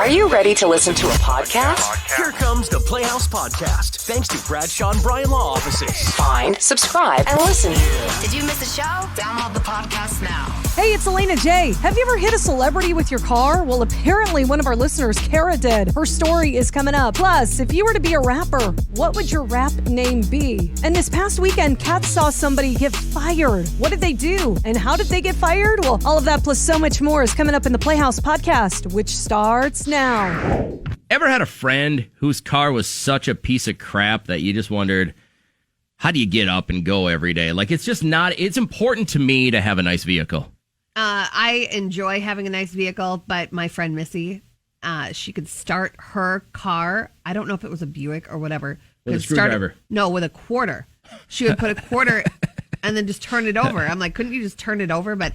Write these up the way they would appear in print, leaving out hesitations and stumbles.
Are you ready to listen to a podcast? Here comes the Playhouse Podcast, thanks to Bradshaw and Bryan Law Offices. Find, subscribe, and listen. Did you miss a show? Download the podcast now. Hey, it's Elena J. Have you ever hit a celebrity with your car? Well, apparently one of our listeners, Kara, did. Her story is coming up. Plus, if you were to be a rapper, what would your rap name be? And this past weekend, Kat saw somebody get fired. What did they do? And how did they get fired? Well, all of that plus so much more is coming up in the Playhouse Podcast, which starts now. Ever had a friend whose car was such a piece of crap that you just wondered, how do you get up and go every day? Like, it's just not, it's important to me to have a nice vehicle. I enjoy having a nice vehicle, but my friend Missy, she could start her car. I don't know if it was a Buick or whatever. With a screwdriver? No, with a quarter. She would put a quarter and then just turn it over. I'm like, couldn't you just turn it over? But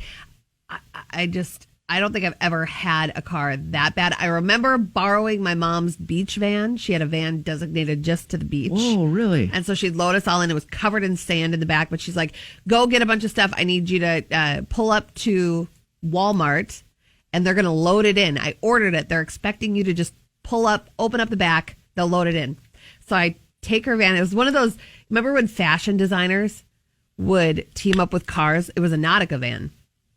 I don't think I've ever had a car that bad. I remember borrowing my mom's beach van. She had a van designated just to the beach. Oh, really? And so she'd load us all in. It was covered in sand in the back, but she's like, go get a bunch of stuff. I need you to pull up to Walmart, and they're going to load it in. I ordered it. They're expecting you to just pull up, open up the back. They'll load it in. So I take her van. It was one of those, remember when fashion designers would team up with cars? It was a Nautica van.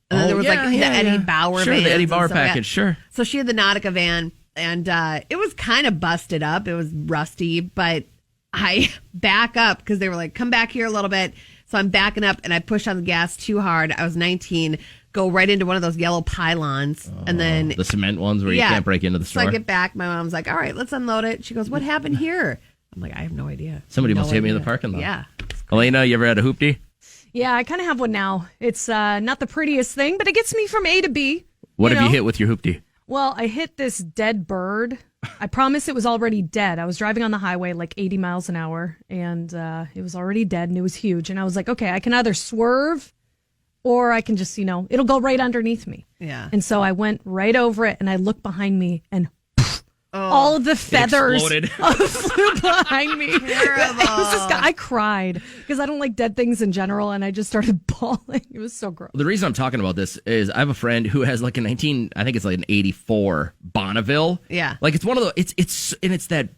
And then there was the Eddie Bauer Sure, vans the Eddie Bauer so, package, sure. So she had the Nautica van, and it was kind of busted up. It was rusty, but I back up because they were like, come back here a little bit. So I'm backing up, and I push on the gas too hard. I was 19, go right into one of those yellow pylons, and then... The cement ones where you can't break into the store? So I get back. My mom's like, all right, let's unload it. She goes, what happened here? I'm like, I have no idea. Somebody must hit me in the parking lot. Yeah. Elena, you ever had a hoopty? Yeah, I kind of have one now. It's not the prettiest thing, but it gets me from A to B. What have you hit with your hoopty? Well, I hit this dead bird. I promise it was already dead. I was driving on the highway like 80 miles an hour, and it was already dead, and it was huge. And I was like, okay, I can either swerve or I can just, it'll go right underneath me. Yeah. And so I went right over it, and I looked behind me, and all of the feathers flew behind me. I cried because I don't like dead things in general, and I just started bawling. It was so gross. The reason I'm talking about this is I have a friend who has like I think it's like an 84 Bonneville. Yeah. Like it's one of the, it's that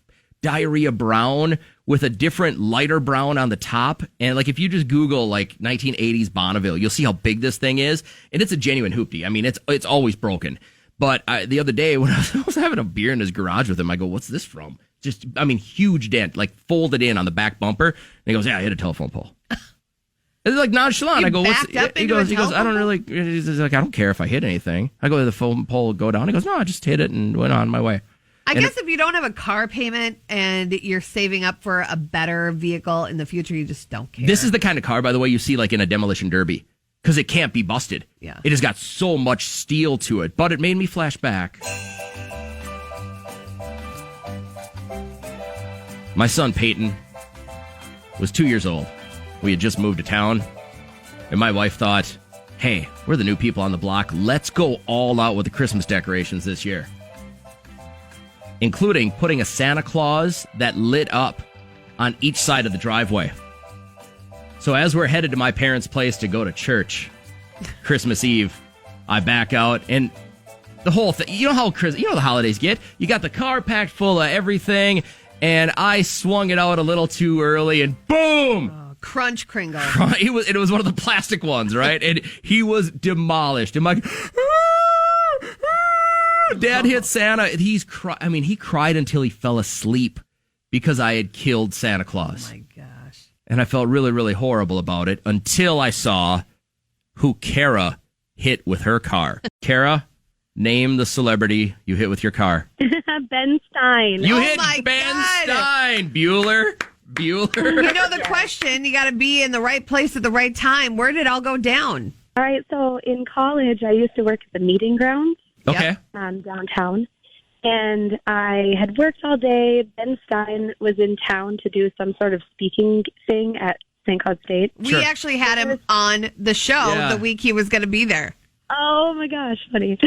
diarrhea brown with a different lighter brown on the top. And like if you just Google like 1980s Bonneville, you'll see how big this thing is. And it's a genuine hoopty. I mean, it's always broken. But the other day when I was having a beer in his garage with him, I go, what's this from? Just, huge dent, like folded in on the back bumper. And he goes, yeah, I hit a telephone pole. It's like nonchalant. I go, what's he goes, I don't really, he's like, I don't care if I hit anything. I go, did the phone pole go down? He goes, no, I just hit it and went on my way. I guess if you don't have a car payment and you're saving up for a better vehicle in the future, you just don't care. This is the kind of car, by the way, you see like in a demolition derby. Because it can't be busted. Yeah. It has got so much steel to it. But it made me flash back. My son, Peyton, was 2 years old. We had just moved to town. And my wife thought, hey, we're the new people on the block. Let's go all out with the Christmas decorations this year. Including putting a Santa Claus that lit up on each side of the driveway. So as we're headed to my parents' place to go to church, Christmas Eve, I back out, and the whole thing, you know how the holidays get. You got the car packed full of everything, and I swung it out a little too early, and boom! Oh, crunch Kringle. It was one of the plastic ones, right? And he was demolished. And my dad hit Santa. He cried until he fell asleep because I had killed Santa Claus. Oh my gosh. And I felt really, really horrible about it until I saw who Kara hit with her car. Kara, name the celebrity you hit with your car. Ben Stein. You hit Ben Stein. Bueller. The question, you got to be in the right place at the right time. Where did it all go down? All right, so in college, I used to work at the meeting grounds. Okay. Downtown. And I had worked all day. Ben Stein was in town to do some sort of speaking thing at St. Cloud State. We actually had him on the show the week he was going to be there. Oh, my gosh, funny.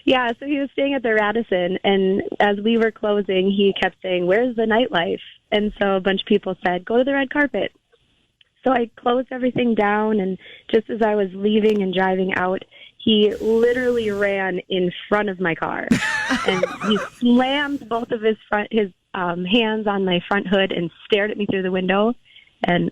Yeah, so he was staying at the Radisson, and as we were closing, he kept saying, where's the nightlife? And so a bunch of people said, go to the red carpet. So I closed everything down, and just as I was leaving and driving out, he literally ran in front of my car, and he slammed both of his hands on my front hood and stared at me through the window. And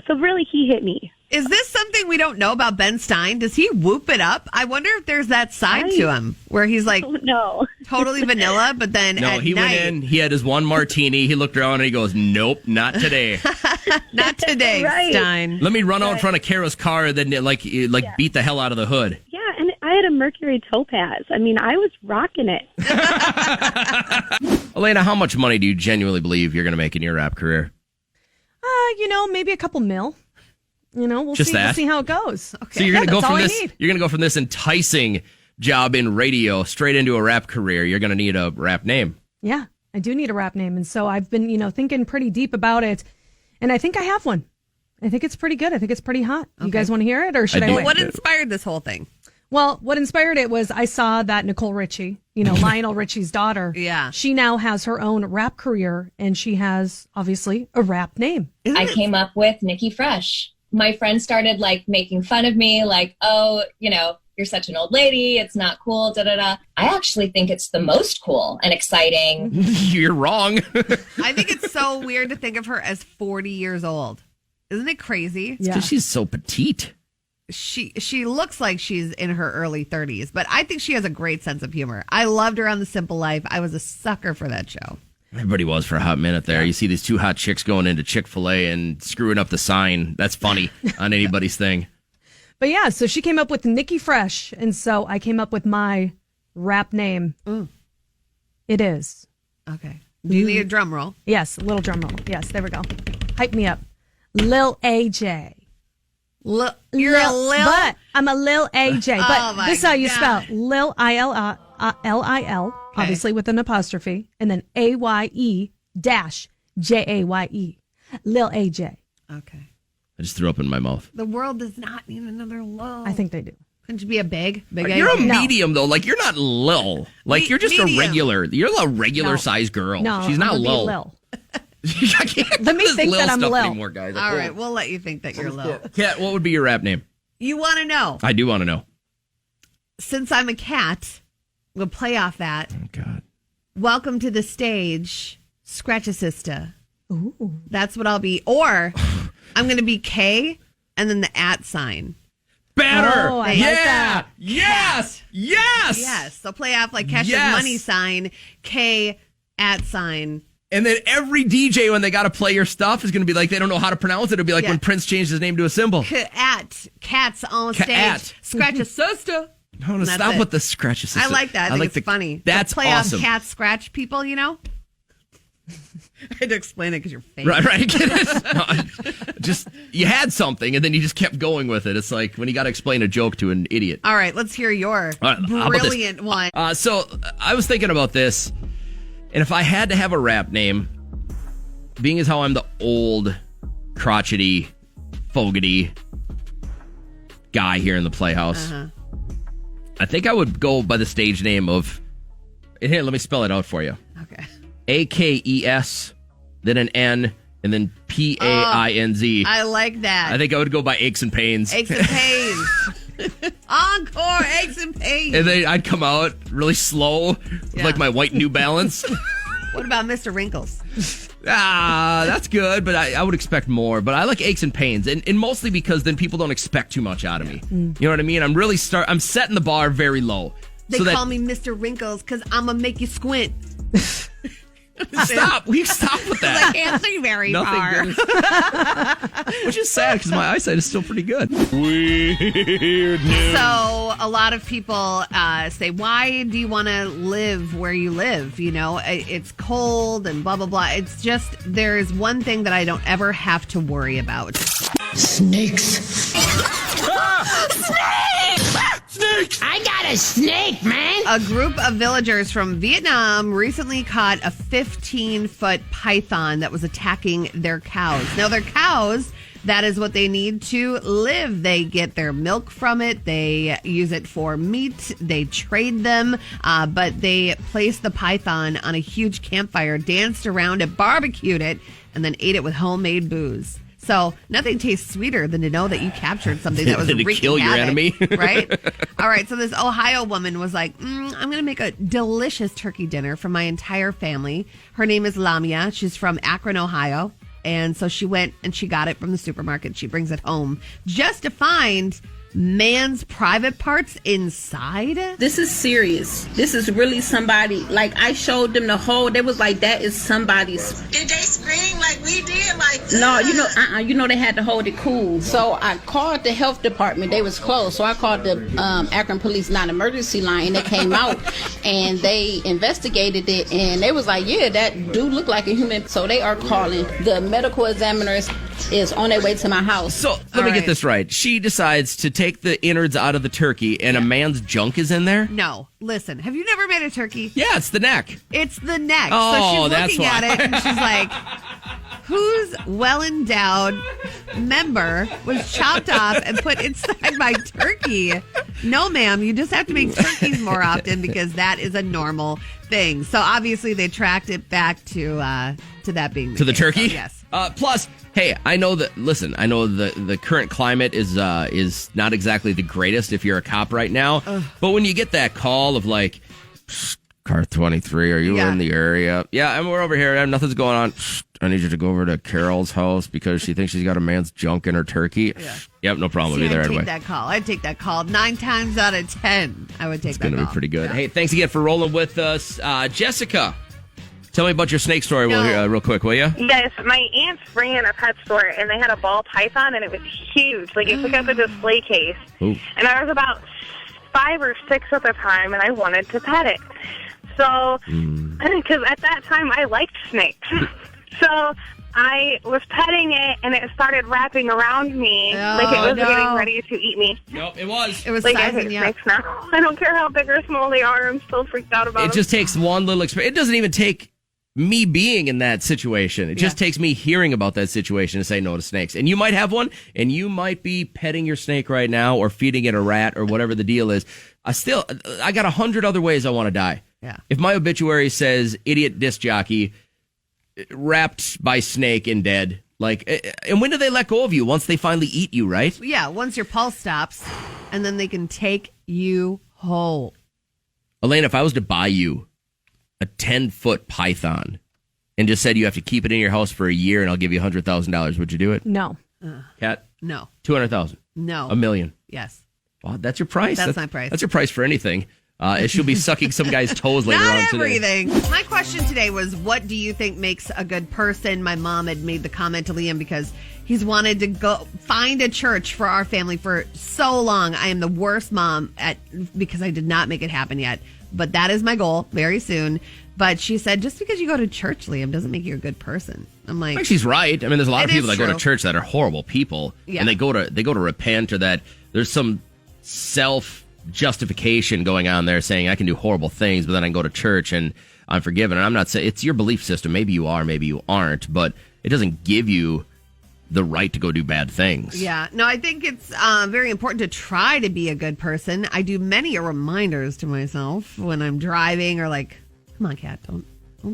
so really he hit me. Is this something we don't know about Ben Stein? Does he whoop it up? I wonder if there's that side to him where he's like totally vanilla, but then he went in, he had his one martini, he looked around and he goes, nope, not today. Not today, Right. Stein. Let me run out in front of Kara's car and then beat the hell out of the hood. Yeah, and I had a Mercury Topaz. I mean, I was rocking it. Elena, how much money do you genuinely believe you're going to make in your rap career? Maybe a couple mil. We'll Just see. that? We'll see how it goes. So you're going to go that's from all I this. need. You're going to go from this enticing job in radio straight into a rap career. You're going to need a rap name. Yeah, I do need a rap name, and so I've been, thinking pretty deep about it, and I think I have one. I think it's pretty good. I think it's pretty hot. Okay. You guys want to hear it, or should I I do. wait? What inspired this whole thing? Well, what inspired it was I saw that Nicole Richie, Lionel Richie's daughter. Yeah. She now has her own rap career, and she has, obviously, a rap name. I came up with Nikki Fresh. My friends started making fun of me, oh, you're such an old lady. It's not cool. Da da da. I actually think it's the most cool and exciting. You're wrong. I think it's so weird to think of her as 40 years old. Isn't it crazy? Yeah. Because she's so petite. She looks like she's in her early 30s, but I think she has a great sense of humor. I loved her on The Simple Life. I was a sucker for that show. Everybody was for a hot minute there. You see these two hot chicks going into Chick-fil-A and screwing up the sign. That's funny on anybody's thing. But yeah, so she came up with Nikki Fresh, and so I came up with my rap name. It is. Okay. Do you need a drum roll? Yes, a little drum roll. Yes, there we go. Hype me up. Lil AJ. You're a Lil? But I'm a Lil AJ. Oh, But my this is how you God. spell Lil ILL, obviously with an apostrophe, and then AYE dash JAYE. Lil AJ. Okay. I just threw up in my mouth. The world does not need another Lil. I think they do. Couldn't you be a big You're a AJ? medium, though. You're not Lil. You're just medium. a regular. You're a regular No. sized girl. No, She's not I'm gonna be Lil. Lil. I can't Let me do this think Lil that I'm stuff Lil. anymore, guys. All right, we'll let you think that you're Lil. Kat, what would be your rap name? You want to know? I do want to know. Since I'm a cat, we'll play off that. Oh, God. Welcome to the stage, Scratchasista. Ooh. That's what I'll be. Or I'm going to be K and then the @ sign. Better. Oh, I like yeah. that. Yes. Yes. Yes. So play off like Cash's Yes. money sign, K @ sign. And then every DJ, when they got to play your stuff, is going to be like, they don't know how to pronounce it. It'll be like Yeah. when Prince changed his name to a symbol. Cats on Cat. stage. Scratchasista. No, That's stop it. with the scratches. I like that. I think it's funny. That's play awesome. off cat scratch people, I had to explain it because you're fake. Right. Get it? No, just, you had something, and then you just kept going with it. It's like when you got to explain a joke to an idiot. All right, let's hear your All right, how about this? brilliant one. So I was thinking about this, and if I had to have a rap name, being as how I'm the old, crotchety, fogarty guy here in the Playhouse, I think I would go by the stage name of, here, let me spell it out for you. Okay. AKES, then an N, and then PAINZ. I like that. I think I would go by Aches and Pains. Aches and pains. Encore, aches and pains. And then I'd come out really slow, with Yeah. like my white New Balance. What about Mr. Wrinkles? That's good, but I would expect more. But I like Aches and Pains, and mostly because then people don't expect too much out of me. You know what I mean? I'm setting the bar very low. They so that, call me Mr. Wrinkles because I'm going to make you squint. Stop. We stop with that. I can't see very Nothing far. good. Which is sad because my eyesight is still pretty good. So a lot of people say, why do you want to live where you live? It's cold and blah, blah, blah. It's just, there's one thing that I don't ever have to worry about. Snakes. I got a snake, man. A group of villagers from Vietnam recently caught a 15-foot python that was attacking their cows. Now, their cows, that is what they need to live. They get their milk from it. They use it for meat. They trade them. But they placed the python on a huge campfire, danced around it, barbecued it, and then ate it with homemade booze. So nothing tastes sweeter than to know that you captured something that was Than to wreaking kill your havoc, enemy. right? All right. So this Ohio woman was like, I'm going to make a delicious turkey dinner for my entire family. Her name is Lamia. She's from Akron, Ohio. And so she went and she got it from the supermarket. She brings it home just to find man's private parts inside. This is serious. This is really somebody. Like, I showed them the whole. They was like, that is somebody's. Did they scream like we did? Like, No, you know they had to hold it cool. So I called the health department. They was closed. So I called the Akron Police non-emergency line, and they came out and they investigated it, and they was like, yeah, that do look like a human. So they are calling. The medical examiners is on their way to my house. So let me get this right. She decides to take the innards out of the turkey, and a man's junk is in there? No. Listen, have you never made a turkey? Yeah, it's the neck. It's the neck. Oh, so she's that's looking why. at it and she's like, whose well-endowed member was chopped off and put inside my turkey? No, ma'am. You just have to make turkeys more often because that is a normal thing. So obviously they tracked it back to that being To the case. turkey? So, yes. Plus, hey, I know that. Listen, I know the current climate is not exactly the greatest if you're a cop right now. But when you get that call of like, car 23, are you in the area? Yeah, and we're over here. Nothing's going on. I need you to go over to Carol's house because she thinks she's got a man's junk in her turkey. Yeah. Yep, no problem. See, I'll be there I'd anyway. take that call. I'd take that call 9 times out of 10. I would take It's that call. going to be pretty good. Hey, thanks again for rolling with us. Jessica, tell me about your snake story real quick, will you? Yes, my aunts ran a pet store, and they had a ball python, and it was huge. Like, it took out the display case. Ooh. And I was about 5 or 6 at the time, and I wanted to pet it. So, because at that time, I liked snakes. So I was petting it, and it started wrapping around me like it was getting ready to eat me. Nope, it was. It was like, I sizing hate you snakes now. I don't care how big or small they are. I'm still freaked out about It them. just takes one little experience. It doesn't even take me being in that situation. It just takes me hearing about that situation to say no to snakes. And you might have one, and you might be petting your snake right now or feeding it a rat or whatever the deal is. I got 100 other ways I want to die. Yeah. If my obituary says idiot disc jockey wrapped by snake and dead, like, and when do they let go of you? Once they finally eat you, right? Yeah, once your pulse stops, and then they can take you whole. Elaine, if I was to buy you a 10-foot python and just said you have to keep it in your house for a year and I'll give you $100,000, would you do it? No. Kat? No. 200,000. No. $1 million. Yes. Well, that's your price. That's my price. That's your price for anything. She'll be sucking some guy's toes later on Not today. everything. My question today was, what do you think makes a good person? My mom had made the comment to Liam because he's wanted to go find a church for our family for so long. I am the worst mom because I did not make it happen yet. But that is my goal very soon. But she said, just because you go to church, Liam, doesn't make you a good person. I'm like, I think she's right. I mean, there's a lot of It people is that go to true. church that are horrible people, Yeah. and they go to repent, or that there's some self justification going on there saying I can do horrible things, but then I can go to church and I'm forgiven. And I'm not saying it's your belief system. Maybe you are, maybe you aren't, but it doesn't give you the right to go do bad things. yeah. No, I think it's very important to try to be a good person. I do many reminders to myself when I'm driving or like, come on, Kat, don't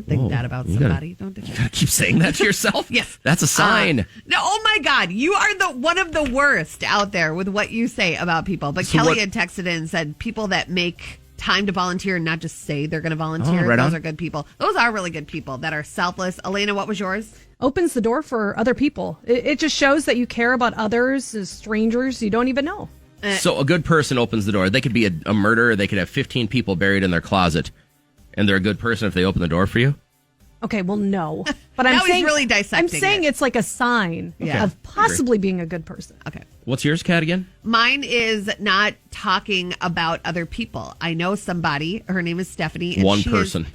think that about somebody. Don't do that. You gotta keep saying that to yourself? Yes. That's a sign. No, oh my God, you are one of the worst out there with what you say about people. But So Kelly what- had texted in and said people that make time to volunteer and not just say they're going to volunteer. right Those on. are good people. Those are really good people that are selfless. Elena, what was yours? Opens the door for other people. It just shows that you care about others as strangers you don't even know. So a good person opens the door. They could be a murderer. They could have 15 people buried in their closet, and they're a good person if they open the door for you. Okay, well, no. But I'm Now he's saying really I'm dissecting saying it. it's like a sign Yeah. of possibly being a good person. Okay. What's yours, Kat, again? Mine is not talking about other people. I know somebody. Her name is Stephanie. And One she person.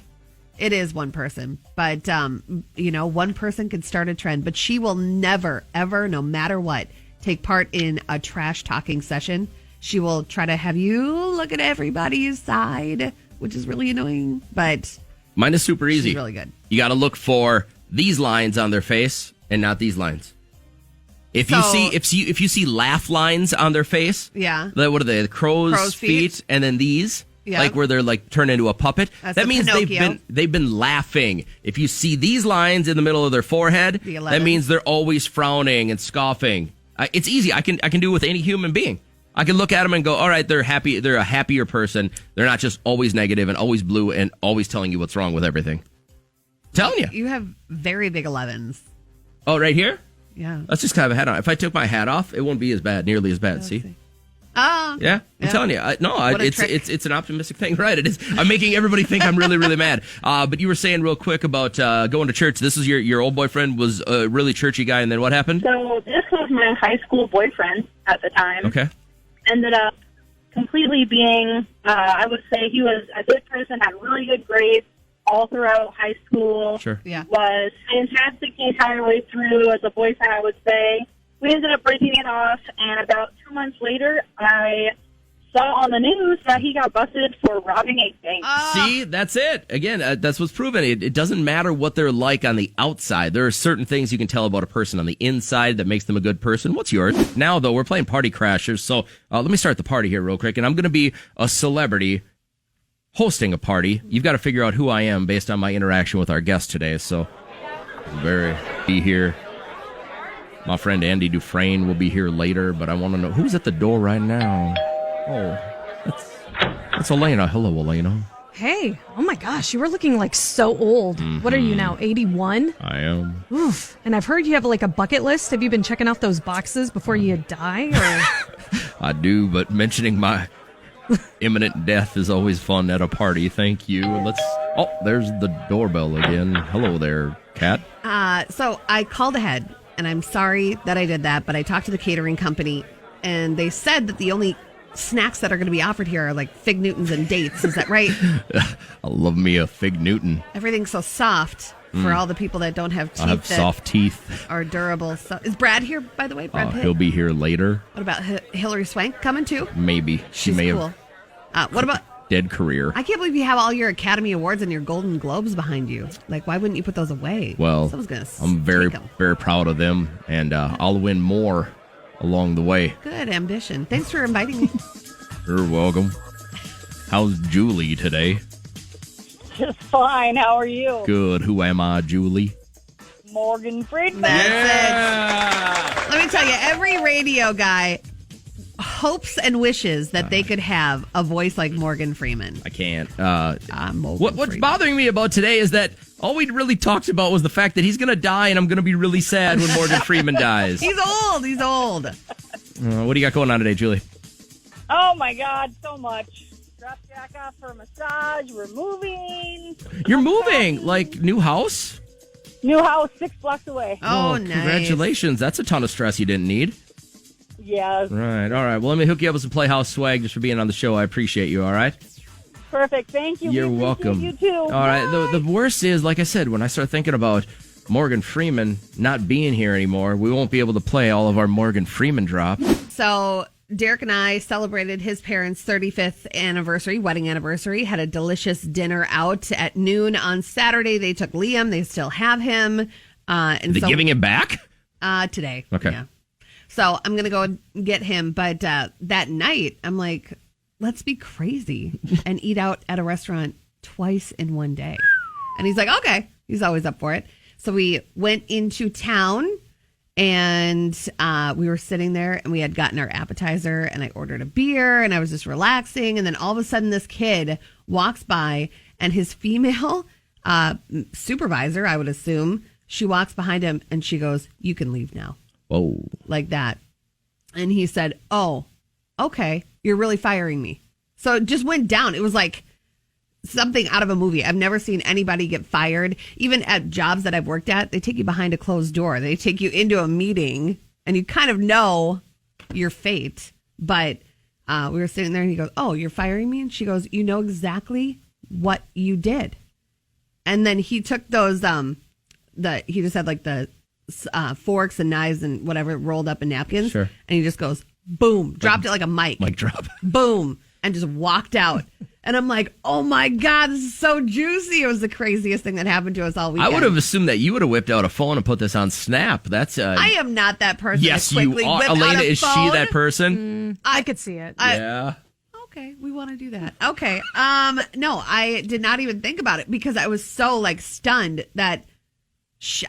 It is one person, but one person can start a trend. But she will never, ever, no matter what, take part in a trash talking session. She will try to have you look at everybody's side, which is really annoying. But Mine is super easy. she's really good. You got to look for these lines on their face and not these lines. If So- you see laugh lines on their face, Yeah. what are they? The crow's Crow's feet. and then these. Yeah. like where they're like turned into a puppet. That's that the means Pinocchio. they've been laughing. If you see these lines in the middle of their forehead, The 11. that means they're always frowning and scoffing. It's easy. I can do it with any human being. I can look at them and go, all right, they're happy. They're a happier person. They're not just always negative and always blue and always telling you what's wrong with everything. Telling you. You have very big 11s. Oh, right here? Yeah. Let's just have a hat on. If I took my hat off, it won't be as bad, nearly as bad. See? Oh. Yeah, I'm telling you. It's an optimistic thing, right? It is. I'm making everybody think I'm really, really mad. But you were saying real quick about going to church. This is your old boyfriend was a really churchy guy, and then what happened? So this was my high school boyfriend at the time. Okay. Ended up completely being, I would say he was a good person, had really good grades all throughout high school. Sure. Yeah. Was fantastic the entire way through as a boyfriend, I would say. We ended up breaking it off, and about 2 months later, I saw on the news that he got busted for robbing a bank. See, that's it. Again, that's what's proven. It doesn't matter what they're like on the outside. There are certain things you can tell about a person on the inside that makes them a good person. What's yours? Now, though, we're playing Party Crashers, so let me start the party here real quick, and I'm going to be a celebrity hosting a party. You've got to figure out who I am based on my interaction with our guest today, so be here. My friend Andy Dufresne will be here later, but I want to know who's at the door right now. Oh, that's Elena. Hello, Elena. Hey, oh my gosh, you were looking like so old. What are you now, 81? I am. Oof. And I've heard you have like a bucket list. Have you been checking off those boxes before you die? Or? I do, but mentioning my imminent death is always fun at a party. Thank you. Oh, there's the doorbell again. Hello there, Kat. So I called ahead, and I'm sorry that I did that, but I talked to the catering company, and they said that the only snacks that are going to be offered here are like Fig Newtons and dates. Is that right? I love me a Fig Newton. Everything's so soft for all the people that don't have teeth. I have soft teeth. Are durable. So, is Brad here, by the way? Brad Pitt? He'll be here later. What about Hillary Swank coming too? Maybe. She She's may cool. have What about... dead career. I can't believe you have all your Academy Awards and your Golden Globes behind you. Like, why wouldn't you put those away? Well, Someone's gonna I'm very, take 'em. very proud of them, and I'll win more along the way. Good ambition. Thanks for inviting me. You're welcome. How's Julie today? Just fine. How are you? Good. Who am I, Julie? Morgan Friedman. That's it. Let me tell you, every radio guy hopes and wishes that they could have a voice like Morgan Freeman. I can't. What's What's bothering me about today is that all we really talked about was the fact that he's going to die, and I'm going to be really sad when Morgan Freeman dies. He's old. He's old. What do you got going on today, Julie? Oh, my God, so much. Drop Jack off for a massage. We're moving. You're moving? Like, new house? New house 6 blocks away. Oh, nice. Congratulations. That's a ton of stress you didn't need. Yes. Right. All right. Well, let me hook you up with some Playhouse swag just for being on the show. I appreciate you. All right. Perfect. Thank you. You're We appreciate welcome. You too. All right. The worst is, like I said, when I start thinking about Morgan Freeman not being here anymore, we won't be able to play all of our Morgan Freeman drops. So Derek and I celebrated his parents' 35th anniversary, wedding anniversary, had a delicious dinner out at noon on Saturday. They took Liam. They still have him. Are they giving him back? Today. Okay. Yeah. So I'm going to go and get him. But that night, I'm like, let's be crazy and eat out at a restaurant twice in one day. And he's like, okay. He's always up for it. So we went into town, and we were sitting there, and we had gotten our appetizer, and I ordered a beer, and I was just relaxing. And then all of a sudden, this kid walks by, and his female supervisor, I would assume, she walks behind him, and she goes, "You can leave now." Whoa. Like that. And he said, "Oh, okay, you're really firing me." So it just went down. It was like something out of a movie. I've never seen anybody get fired. Even at jobs that I've worked at, they take you behind a closed door. They take you into a meeting, and you kind of know your fate. But we were sitting there, and he goes, "Oh, you're firing me?" And she goes, "You know exactly what you did." And then he took those, he just had like the forks and knives and whatever rolled up in napkins. Sure. And he just goes, boom, dropped it like a mic. Mic drop. Boom. And just walked out. And I'm like, oh my God, this is so juicy. It was the craziest thing that happened to us all weekend. I would have assumed that you would have whipped out a phone and put this on Snap. That's I am not that person. yes, that quickly you are. whip out Elena, a is she phone. that person? I could see it. Yeah. Okay, we want to do that. Okay. No, I did not even think about it because I was so like stunned that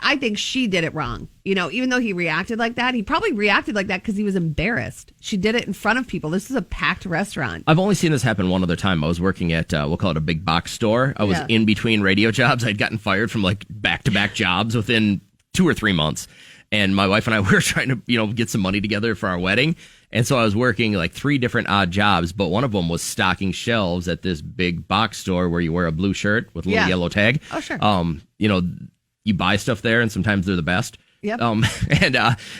I think she did it wrong. Even though he reacted like that, he probably reacted like that because he was embarrassed. She did it in front of people. This is a packed restaurant. I've only seen this happen one other time. I was working at, we'll call it a big box store. I was in between radio jobs. I'd gotten fired from like back-to-back jobs within 2 or 3 months. And my wife and I were trying to, get some money together for our wedding. And so I was working like 3 different odd jobs, but one of them was stocking shelves at this big box store where you wear a blue shirt with a little yellow tag. Oh, sure. You buy stuff there and sometimes they're the best. Yep.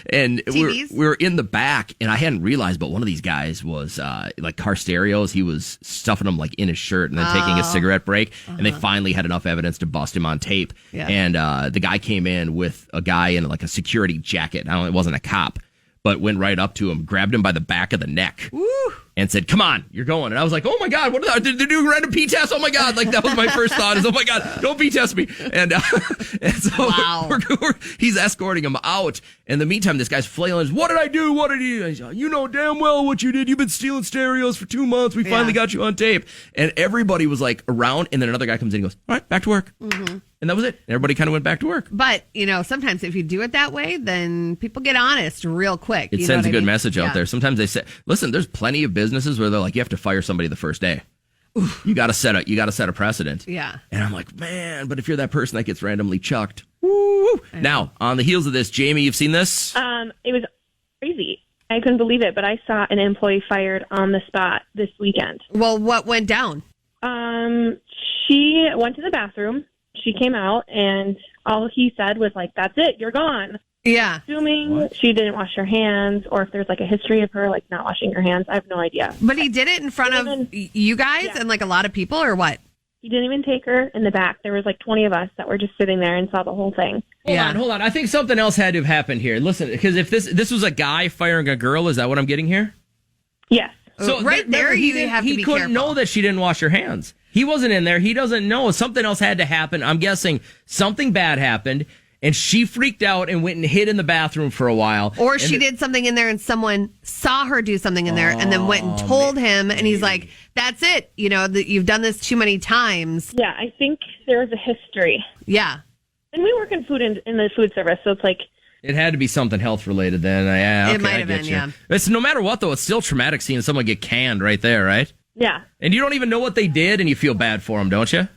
And we were in the back and I hadn't realized, but one of these guys was like car stereos. He was stuffing them like in his shirt and then taking a cigarette break. And they finally had enough evidence to bust him on tape. Yeah. And the guy came in with a guy in like a security jacket. It wasn't a cop, but went right up to him, grabbed him by the back of the neck. Woo. And said, "Come on, you're going." And I was like, "Oh my God, what are they doing? Random P test? Oh my God!" Like that was my first thought: is, "Oh my God, don't P test me." And so he's escorting him out. In the meantime, this guy's flailing. "What did I do? What did you? You know damn well what you did. You've been stealing stereos for 2 months. We finally got you on tape." And everybody was like around. And then another guy comes in and goes, "All right, back to work." Mm-hmm. And that was it. Everybody kind of went back to work. But, sometimes if you do it that way, then people get honest real quick. It sends a good message out there. Sometimes they say, listen, there's plenty of businesses where they're like, you have to fire somebody the first day. Oof. You got to set a precedent. Yeah. And I'm like, man, but if you're that person that gets randomly chucked. Woo. Now, on the heels of this, Jamie, you've seen this? It was crazy. I couldn't believe it, but I saw an employee fired on the spot this weekend. Well, what went down? She went to the bathroom. She came out, and all he said was, like, "That's it, you're gone." Yeah. Assuming she didn't wash her hands, or if there's, like, a history of her, like, not washing her hands. I have no idea. But he did it in front of you guys and, like, a lot of people, or what? He didn't even take her in the back. There was, like, 20 of us that were just sitting there and saw the whole thing. Hold on. I think something else had to have happened here. Listen, because if this was a guy firing a girl, is that what I'm getting here? Yes. So right there, you have to be He couldn't careful. know that she didn't wash her hands. He wasn't in there. He doesn't know. Something else had to happen. I'm guessing something bad happened, and she freaked out and went and hid in the bathroom for a while. Or she did something in there, and someone saw her do something in there, and then went and told him, and he's like, "That's it. That you've done this too many times." Yeah, I think there was a history. Yeah. And we work in food in the food service, so it's like. It had to be something health related then. It might have been, yeah. It's no matter what, though, it's still traumatic seeing someone get canned right there, right? Yeah. And you don't even know what they did, and you feel bad for them, don't you?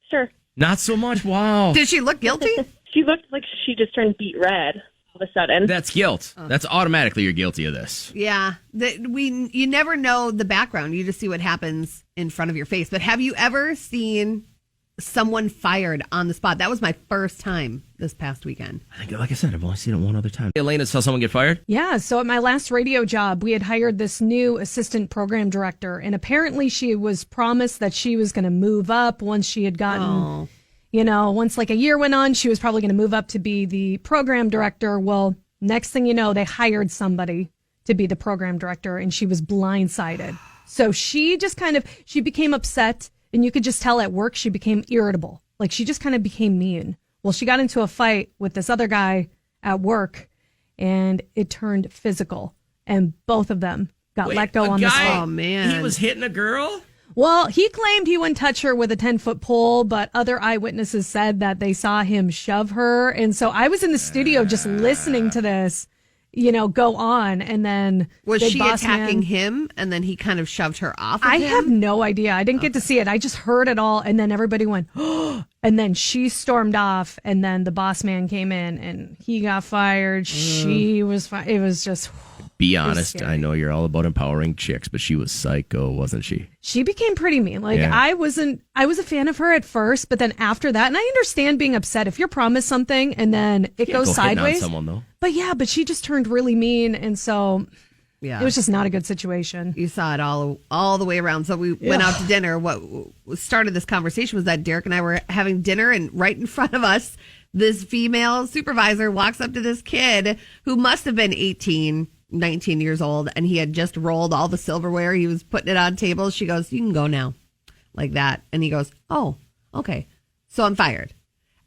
Sure. Not so much. Wow. Did she look guilty? She looked like she just turned beet red all of a sudden. That's guilt. That's automatically you're guilty of this. Yeah. You never know the background. You just see what happens in front of your face. But have you ever seen someone fired on the spot? That was my first time this past weekend. I think, like I said, I've only seen it one other time. Elena saw someone get fired? Yeah, so at my last radio job, we had hired this new assistant program director, and apparently she was promised that she was going to move up once she had gotten, once like a year went on, she was probably going to move up to be the program director. Well, next thing you know, they hired somebody to be the program director, and she was blindsided. So she just she became upset. And you could just tell at work she became irritable. Like she just kind of became mean. Well, she got into a fight with this other guy at work and it turned physical. And both of them got let go on the spot. Oh, man. He was hitting a girl? Well, he claimed he wouldn't touch her with a 10-foot pole, but other eyewitnesses said that they saw him shove her. And so I was in the studio just listening to this, go on. And then was she attacking him and then he kind of shoved her off of I him? have no idea. I didn't get to see it. I just heard it all. And then everybody went, oh, and then she stormed off. And then the boss man came in and he got fired. She was fired. It was just. Be honest. I know you're all about empowering chicks, but she was psycho, wasn't she? She became pretty mean. Like I was a fan of her at first, but then after that, and I understand being upset if you're promised something and then it goes sideways. On someone, though. But she just turned really mean. And so it was just not a good situation. You saw it all the way around. So we went out to dinner. What started this conversation was that Derek and I were having dinner, and right in front of us, this female supervisor walks up to this kid who must have been 18, 19 years old, and he had just rolled all the silverware. He was putting it on tables. She goes, "You can go now," like that. And he goes, "Oh, okay. So I'm fired."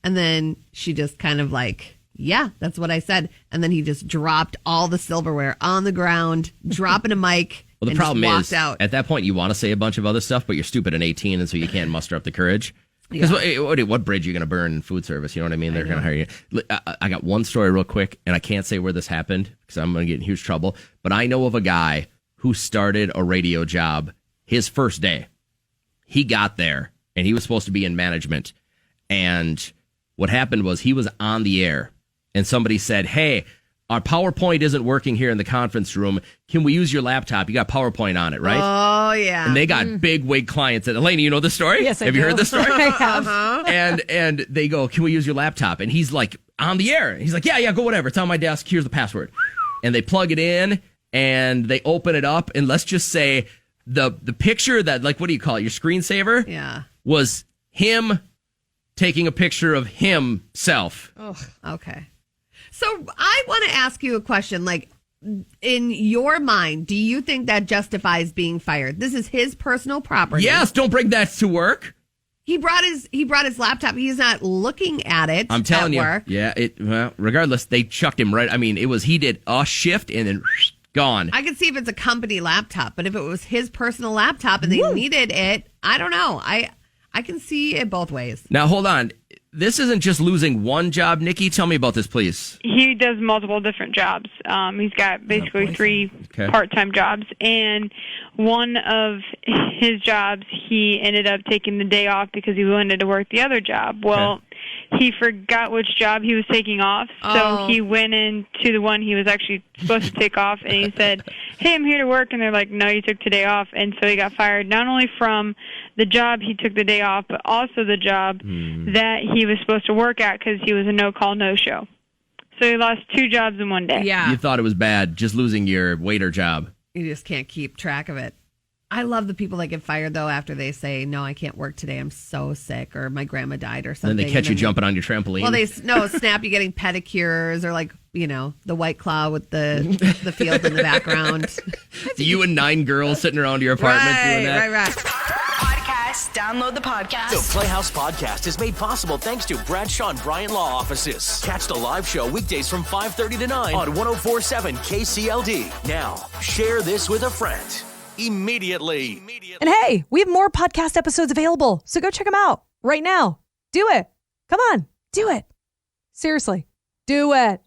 And then she just kind of like, "Yeah, that's what I said." And then he just dropped all the silverware on the ground, dropping a mic, Well, the and problem just is, walked out. at that point, you want to say a bunch of other stuff, but you're stupid and 18, and so you can't muster up the courage. Because what bridge are you going to burn in food service? You know what I mean? They're going to hire you. I got one story real quick, and I can't say where this happened because I'm going to get in huge trouble. But I know of a guy who started a radio job his first day. He got there, and he was supposed to be in management. And what happened was he was on the air, and somebody said, hey, our PowerPoint isn't working here in the conference room. Can we use your laptop? You got PowerPoint on it, right? Oh, yeah. And they got big wig clients. And Elena, you know this story? Yes, I have do. you heard this story? I have. And they go, can we use your laptop? And he's like on the air. He's like, yeah, go whatever. It's on my desk. Here's the password. And they plug it in and they open it up. And let's just say the picture that, like, what do you call it? Your screensaver? Yeah. Was him taking a picture of himself. Oh, okay. So I want to ask you a question. Like, in your mind, do you think that justifies being fired? This is his personal property. Yes, don't bring that to work. He brought his laptop. He's not looking at it. I'm telling at you. Work. Yeah. Well, regardless, they chucked him right. I mean, he did a shift and then gone. I could see if it's a company laptop, but if it was his personal laptop and they needed it, I don't know. I can see it both ways. Now, hold on. This isn't just losing one job. Nikki, tell me about this, please. He does multiple different jobs. He's got basically 3 part-time jobs, and one of his jobs, he ended up taking the day off because he wanted to work the other job. Well, he forgot which job he was taking off, so he went into the one he was actually supposed to take off, and he said, hey, I'm here to work, and they're like, no, you took today off, and so he got fired not only from the job he took the day off, but also the job that he was supposed to work at because he was a no-call, no-show. So he lost 2 jobs in one day. Yeah. You thought it was bad just losing your waiter job. You just can't keep track of it. I love the people that get fired, though, after they say, no, I can't work today. I'm so sick, or my grandma died, or something. Then they catch you jumping on your trampoline. Well, snap you getting pedicures, or like, the White Claw with the field in the background. You and 9 girls sitting around your apartment doing that. Right. Podcast. Download the podcast. The Playhouse podcast is made possible thanks to Bradshaw and Bryant Law Offices. Catch the live show weekdays from 5:30 to 9 on 104.7 KCLD. Now, share this with a friend. Immediately. And hey, we have more podcast episodes available, so go check them out right now. Do it. Come on, do it. Seriously, do it.